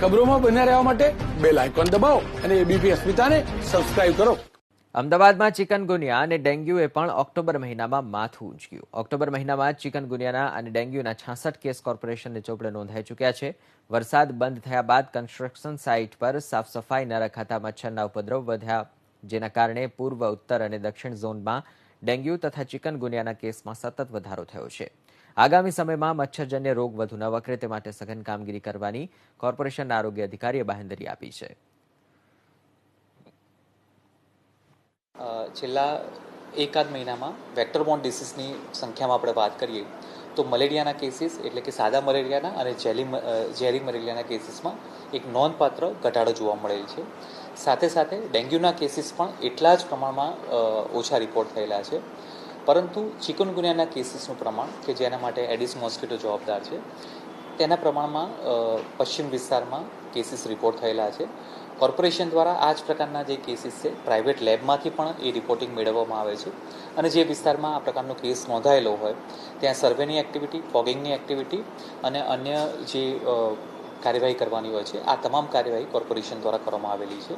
ખબરોમાં બન્યા રહેવા માટે બેલ આઇકોન દબાવો અને એબીપી અસ્મિતાને સબસ્ક્રાઇબ કરો. અમદાવાદમાં ચિકનગુનિયા અને ડેન્ગ્યુએ પણ ઓક્ટોબર મહિનામાં માથું ઊંચક્યું. ઓક્ટોબર મહિનામાં ચિકનગુનિયાના અને ડેન્ગ્યુના 66 કેસ કોર્પોરેશનને ચોપડે નોંધાઈ ચૂક્યા છે. વરસાદ બંધ થયા બાદ કન્સ્ટ્રક્શન સાઇટ પર સાફ સફાઈ ન રખાતા મચ્છરના ઉપદ્રવ વધ્યા, જેના કારણે પૂર્વ, ઉત્તર અને દક્ષિણ ઝોનમાં ડેન્ગ્યુ તથા ચિકનગુનિયાના કેસમાં સતત વધારો થયો છે. આગામી સમયમાં મચ્છરજન્ય રોગ વધુ ન વકરે તે માટે સઘન કામગીરી કરવાની કોર્પોરેશનના આરોગ્ય અધિકારીએ બાંહેધરી આપી છે. છેલ્લા એકાદ મહિનામાં વેક્ટરબોર્ન ડિસીઝની સંખ્યામાં આપણે વાત કરીએ તો મલેરિયાના કેસીસ એટલે કે સાદા મલેરિયાના અને ઝેરી મલેરિયાના કેસીસમાં એક નોંધપાત્ર ઘટાડો જોવા મળેલ છે. સાથે સાથે ડેન્ગ્યુના કેસીસ પણ એટલા જ પ્રમાણમાં ઓછા રિપોર્ટ થયેલા છે. પરંતુ ચિકનગુનિયાના કેસીસનું પ્રમાણ કે જેના માટે એડિસ મોસ્કિટો જવાબદાર છે તેના પ્રમાણમાં પશ્ચિમ વિસ્તારમાં કેસીસ રિપોર્ટ થયેલા છે. કોર્પોરેશન દ્વારા આ જ પ્રકારના જે કેસીસ છે પ્રાઇવેટ લેબમાંથી પણ એ રિપોર્ટિંગ મેળવવામાં આવે છે અને જે વિસ્તારમાં આ પ્રકારનો કેસ નોંધાયેલો હોય ત્યાં સર્વેની એક્ટિવિટી, ફોગિંગની એક્ટિવિટી અને અન્ય જે કાર્યવાહી કરવાની હોય છે આ તમામ કાર્યવાહી કોર્પોરેશન દ્વારા કરવામાં આવેલી છે.